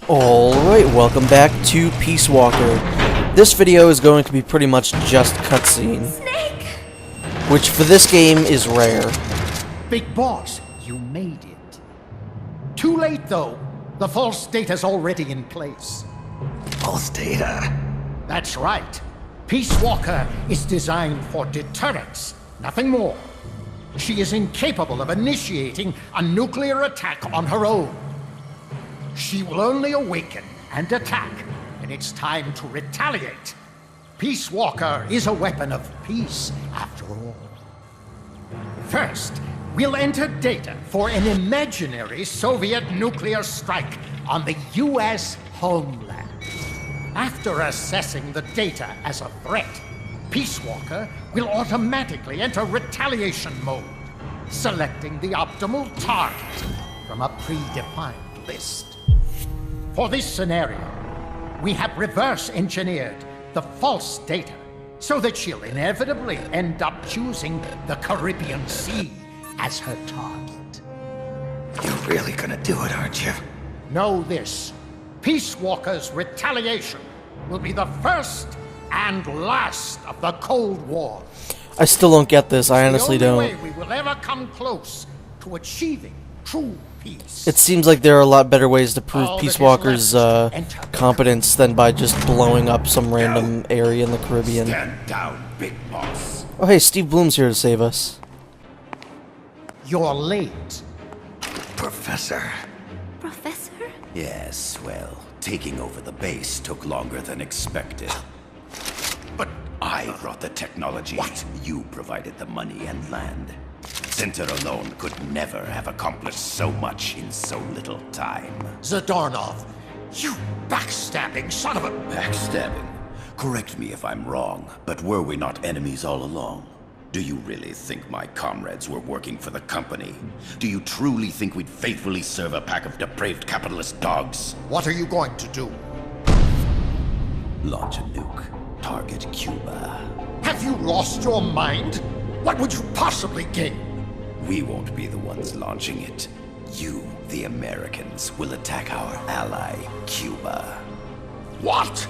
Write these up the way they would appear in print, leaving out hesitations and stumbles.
Alright, welcome back to Peace Walker. This video is going to be pretty much just cutscene. Snake! Which for this game is rare. Big boss, you made it. Too late though. The false data's already in place. False data? That's right. Peace Walker is designed for deterrence, nothing more. She is incapable of initiating a nuclear attack on her own. She will only awaken and attack when it's time to retaliate. Peace Walker is a weapon of peace, after all. First, we'll enter data for an imaginary Soviet nuclear strike on the US homeland. After assessing the data as a threat, Peace Walker will automatically enter retaliation mode, selecting the optimal target from a predefined list. For this scenario, we have reverse engineered the false data so that she'll inevitably end up choosing the Caribbean Sea as her target. You're really gonna do it, aren't you? Know this. Peace Walker's retaliation will be the first and last of the Cold War. I still don't get this, I honestly the only don't. way we will ever come close to achieving true peace. It seems like there are a lot better ways to prove All Peace that is Walker's left to enter the competence than by just blowing up some random area in the Caribbean. Stand down, big boss. Oh hey, Steve Bloom's here to save us. You're late. Professor. Professor? Yes, well, taking over the base took longer than expected. But I brought the technology. What? You provided the money and land. Center alone could never have accomplished so much in so little time. Zadornov, you backstabbing son of a... Backstabbing? Correct me if I'm wrong, but were we not enemies all along? Do you really think my comrades were working for the company? Do you truly think we'd faithfully serve a pack of depraved capitalist dogs? What are you going to do? Launch a nuke. Target Cuba. Have you lost your mind? What would you possibly gain? We won't be the ones launching it. You, the Americans, will attack our ally, Cuba. What?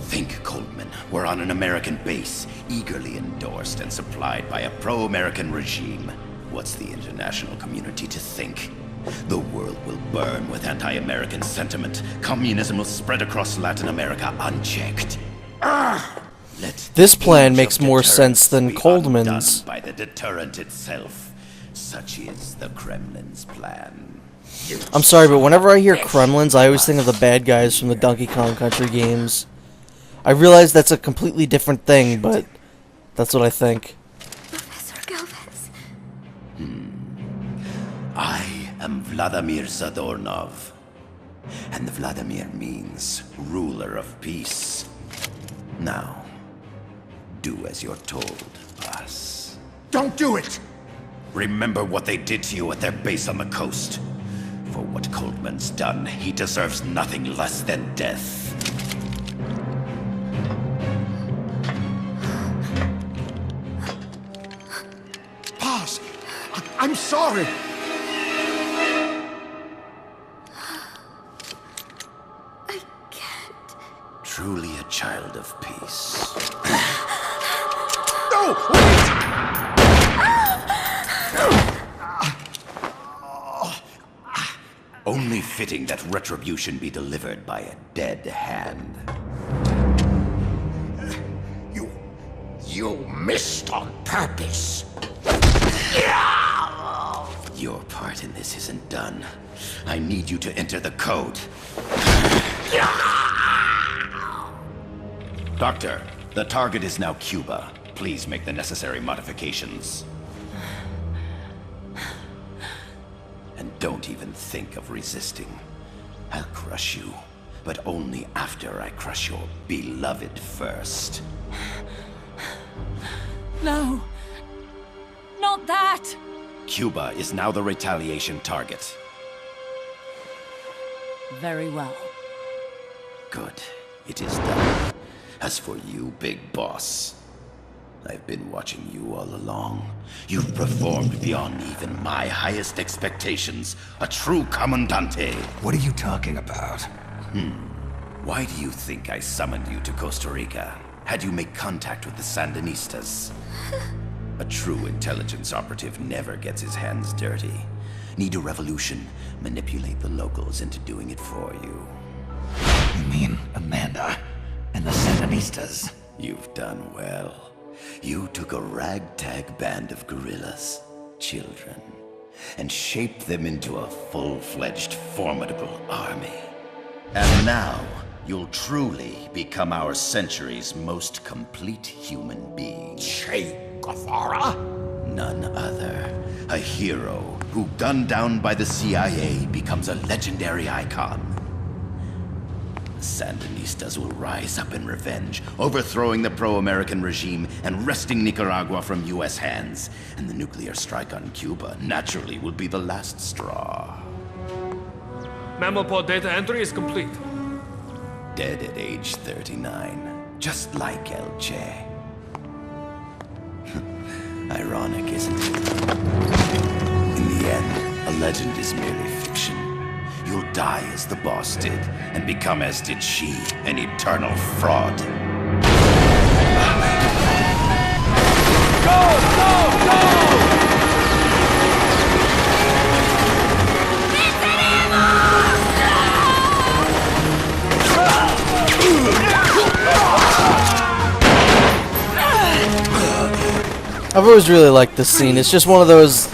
Think, Coldman. We're on an American base, eagerly endorsed and supplied by a pro-American regime. What's the international community to think? The world will burn with anti-American sentiment. Communism will spread across Latin America unchecked. Let This plan the makes age of more deterrence sense than be Coldman's. undone by the deterrent itself. Such is the Kremlin's plan. I'm sorry, but whenever I hear Kremlins, I always think of the bad guys from the Donkey Kong Country games. I realize that's a completely different thing, but that's what I think. Professor Galvez. I am Vladimir Zadornov. And Vladimir means ruler of peace. Now, do as you're told, boss. Don't do it! Remember what they did to you at their base on the coast. For what Coldman's done, he deserves nothing less than death. Boss, I'm sorry. I can't. Truly a child of peace. No! Wait! Only fitting that retribution be delivered by a dead hand. You missed on purpose. Your part in this isn't done. I need you to enter the code. Doctor, the target is now Cuba. Please make the necessary modifications. And don't even think of resisting. I'll crush you, but only after I crush your beloved first. No. Not that! Cuba is now the retaliation target. Very well. Good. It is done. As for you, big boss, I've been watching you all along. You've performed beyond even my highest expectations. A true Commandante. What are you talking about? Why do you think I summoned you to Costa Rica? Had you make contact with the Sandinistas? A true intelligence operative never gets his hands dirty. Need a revolution? Manipulate the locals into doing it for you. You mean Amanda and the Sandinistas? You've done well. You took a ragtag band of guerrillas, children, and shaped them into a full-fledged, formidable army. And now, you'll truly become our century's most complete human being. Che Guevara? None other. A hero who, gunned down by the CIA, becomes a legendary icon. The Sandinistas will rise up in revenge, overthrowing the pro-American regime and wresting Nicaragua from US hands. And the nuclear strike on Cuba naturally will be the last straw. Mammopod data entry is complete. Dead at age 39, just like El Che. Ironic, isn't it? In the end, a legend is merely fiction. You'll die as the boss did, and become as did she, an eternal fraud. I've always really liked this scene. It's just one of those,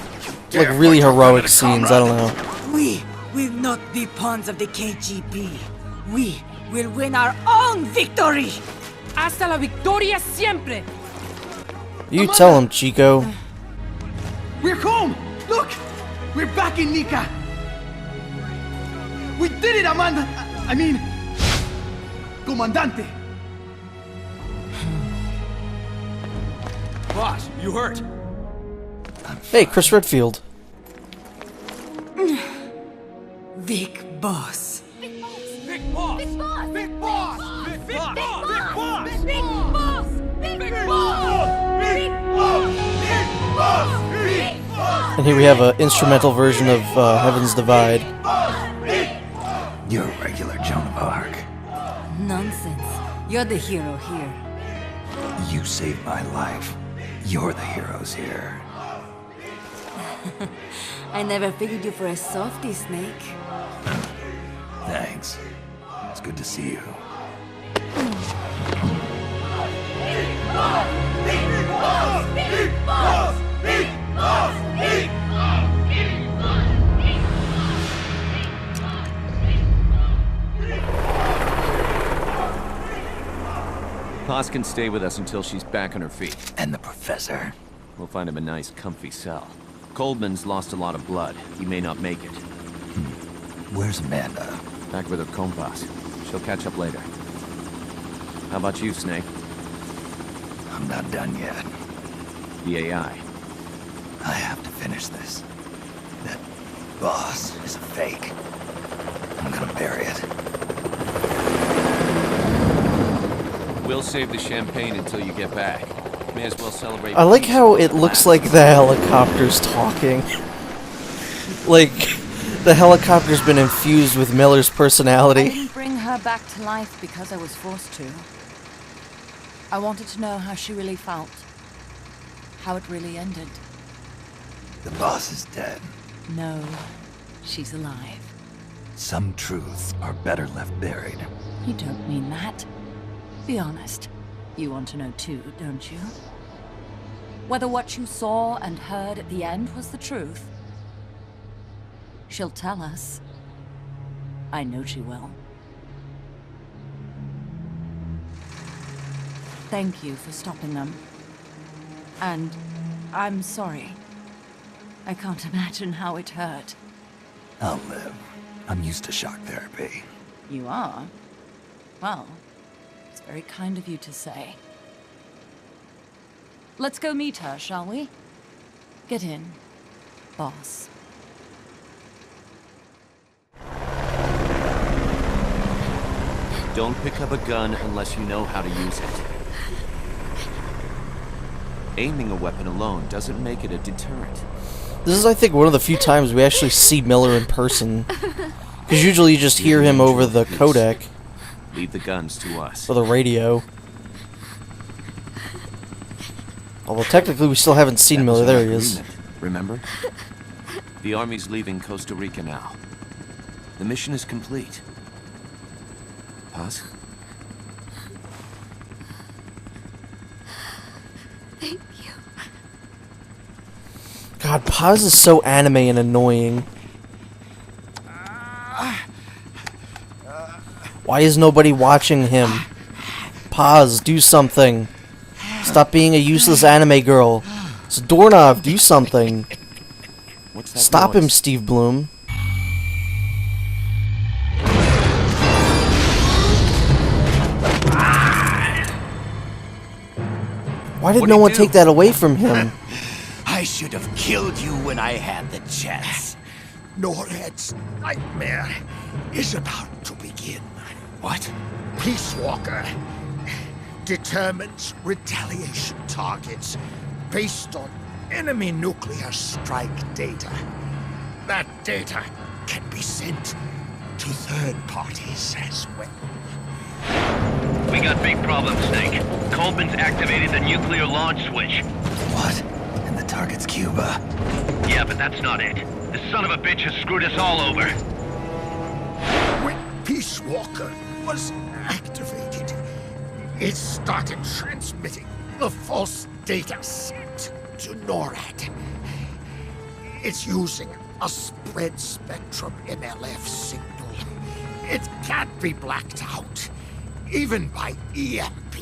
like, really heroic scenes. I don't know. We will not be pawns of the KGB. We will win our own victory. Hasta la victoria siempre. You tell him, Chico. We're home! Look! We're back in Nica! We did it, Amanda! I mean... Comandante! Boss, you hurt? Hey, Chris Redfield. Big boss. Big boss! Big boss! Big boss! Big boss! Big boss! Big boss! Big boss! Big boss! Big boss! And here we have an instrumental version of Heaven's Divide. You're a regular Joan of Arc. Nonsense. You're the hero here. You saved my life. You're the heroes here. I never figured you for a softie, Snake. Thanks. It's good to see you. Haas can stay with us until she's back on her feet. And the professor. We'll find him a nice, comfy cell. Coldman's lost a lot of blood. He may not make it. Where's Amanda? Back with her compas. She'll catch up later. How about you, Snake? I'm not done yet. The AI. I have to finish this. That boss is a fake. I'm gonna bury it. We'll save the champagne until you get back. May as well celebrate. I like how it looks like the helicopter's talking. Like, the helicopter's been infused with Miller's I personality. didn't bring her back to life because I was forced to. I wanted to know how she really felt. How it really ended. The boss is dead. No, she's alive. Some truths are better left buried. You don't mean that. Be honest. You want to know too, don't you? Whether what you saw and heard at the end was the truth. She'll tell us. I know she will. Thank you for stopping them. And I'm sorry. I can't imagine how it hurt. I'll live. I'm used to shock therapy. You are? Well, it's very kind of you to say. Let's go meet her, shall we? Get in, boss. Don't pick up a gun unless you know how to use it. Aiming a weapon alone doesn't make it a deterrent. This is, I think, one of the few times we actually see Miller in person. Because usually you just hear him over the codec. Leave the guns to us. Or the radio. Although technically we still haven't seen Miller. There he is. Remember? The Army's leaving Costa Rica now. The mission is complete. Paz? Thank you. God, Paz is so anime and annoying. Why is nobody watching him? Paz, do something. Stop being a useless anime girl. It's a doorknob, do something. What's that Stop noise? him, Steve Bloom. Why did What'd no he one do? take that away from him? I should have killed you when I had the chance. NORAD's nightmare is about to begin. What? Peace Walker determines retaliation targets based on enemy nuclear strike data. That data can be sent to third parties as well. We got big problems, Snake. Coldman's activated the nuclear launch switch. What? And the target's Cuba. Yeah, but that's not it. The son of a bitch has screwed us all over. When Peace Walker was activated, it started transmitting the false data sent to NORAD. It's using a spread spectrum MLF signal. It can't be blacked out, even by EMP.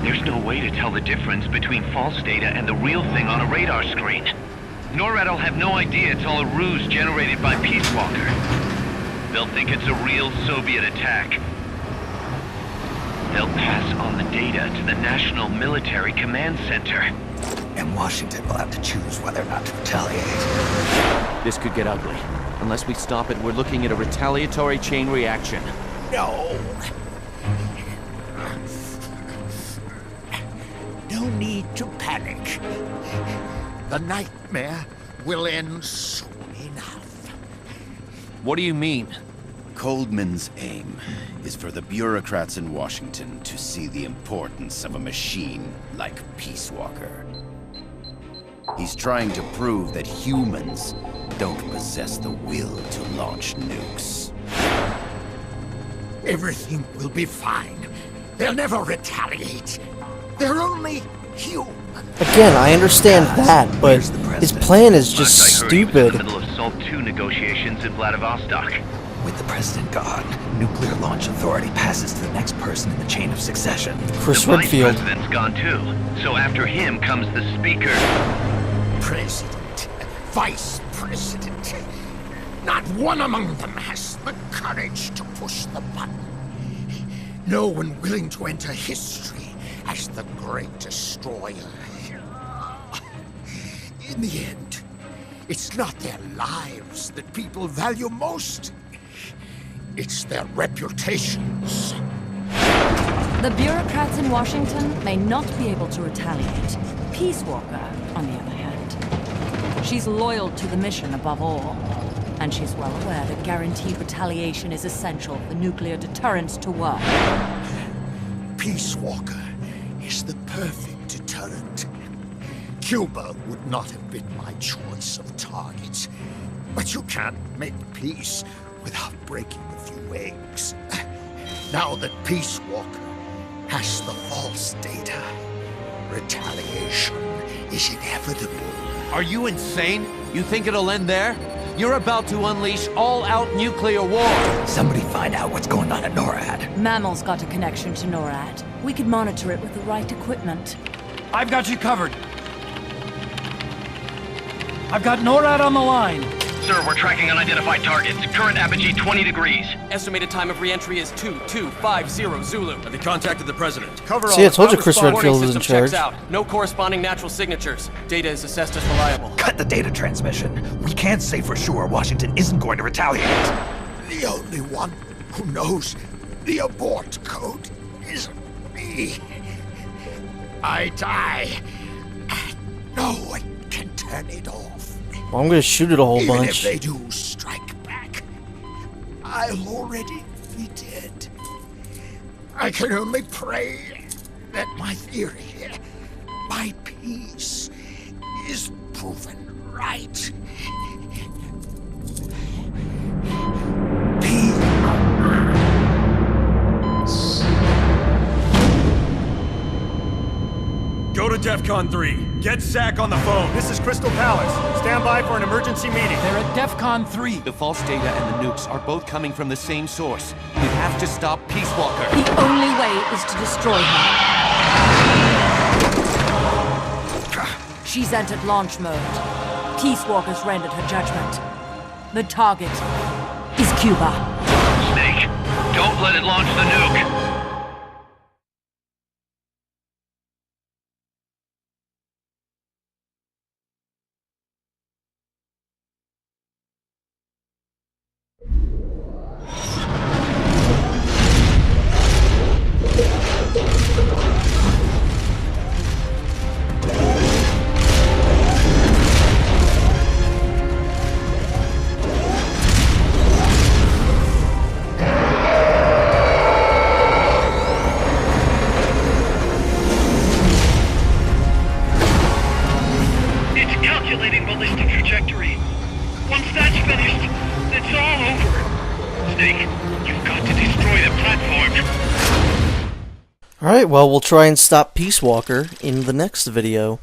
There's no way to tell the difference between false data and the real thing on a radar screen. NORAD will have no idea it's all a ruse generated by Peace Walker. They'll think it's a real Soviet attack. They'll pass on the data to the National Military Command Center. And Washington will have to choose whether or not to retaliate. This could get ugly. Unless we stop it, we're looking at a retaliatory chain reaction. No. No need to panic. The nightmare will end soon enough. What do you mean? Coldman's aim is for the bureaucrats in Washington to see the importance of a machine like Peace Walker. He's trying to prove that humans don't possess the will to launch nukes. Everything will be fine. They'll never retaliate. They're only human. Again, I understand that, but his plan is just Last I heard, he was in stupid. the middle of SALT II negotiations in Vladivostok. With the president gone, Nuclear Launch Authority passes to the next person in the chain of succession. Chris The vice Redfield. president's gone too. So after him comes the speaker. President, vice president. Not one among them has the courage to push the button. No one willing to enter history as the great destroyer. In the end, it's not their lives that people value most. It's their reputations. The bureaucrats in Washington may not be able to retaliate. Peace Walker, on the other hand. She's loyal to the mission above all. And she's well aware that guaranteed retaliation is essential for nuclear deterrence to work. Peace Walker is the perfect deterrent. Cuba would not have been my choice of targets. But you can't make peace without breaking a few eggs. Now that Peace Walker has the false data, retaliation is inevitable. Are you insane? You think it'll end there? You're about to unleash all-out nuclear war! Somebody find out what's going on at NORAD. Mammal's got a connection to NORAD. We could monitor it with the right equipment. I've got you covered. I've got NORAD on the line. Sir, we're tracking unidentified targets. Current apogee 20 degrees. Estimated time of re-entry is 2250 Zulu. Have you contacted the president? Cover See, I told you Chris Redfield was in charge. Checks out. No corresponding natural signatures. Data is assessed as reliable. Cut the data transmission. We can't say for sure Washington isn't going to retaliate. The only one who knows the abort code is me. I die, no one can turn it off. Well, I'm gonna shoot it a whole Even bunch. if they do strike back, I'll already be dead. I can only pray that my theory, my peace, is proven right. Go to DEFCON 3. Get Zack on the phone. This is Crystal Palace. Stand by for an emergency meeting. They're at DEFCON 3. The false data and the nukes are both coming from the same source. We have to stop Peace Walker. The only way is to destroy her. She's entered launch mode. Peace Walker's rendered her judgment. The target is Cuba. Snake, don't let it launch the nuke. Calculating ballistic trajectory. Once that's finished, it's all over. Snake, you've got to destroy the platform. Alright, well, we'll try and stop Peace Walker in the next video.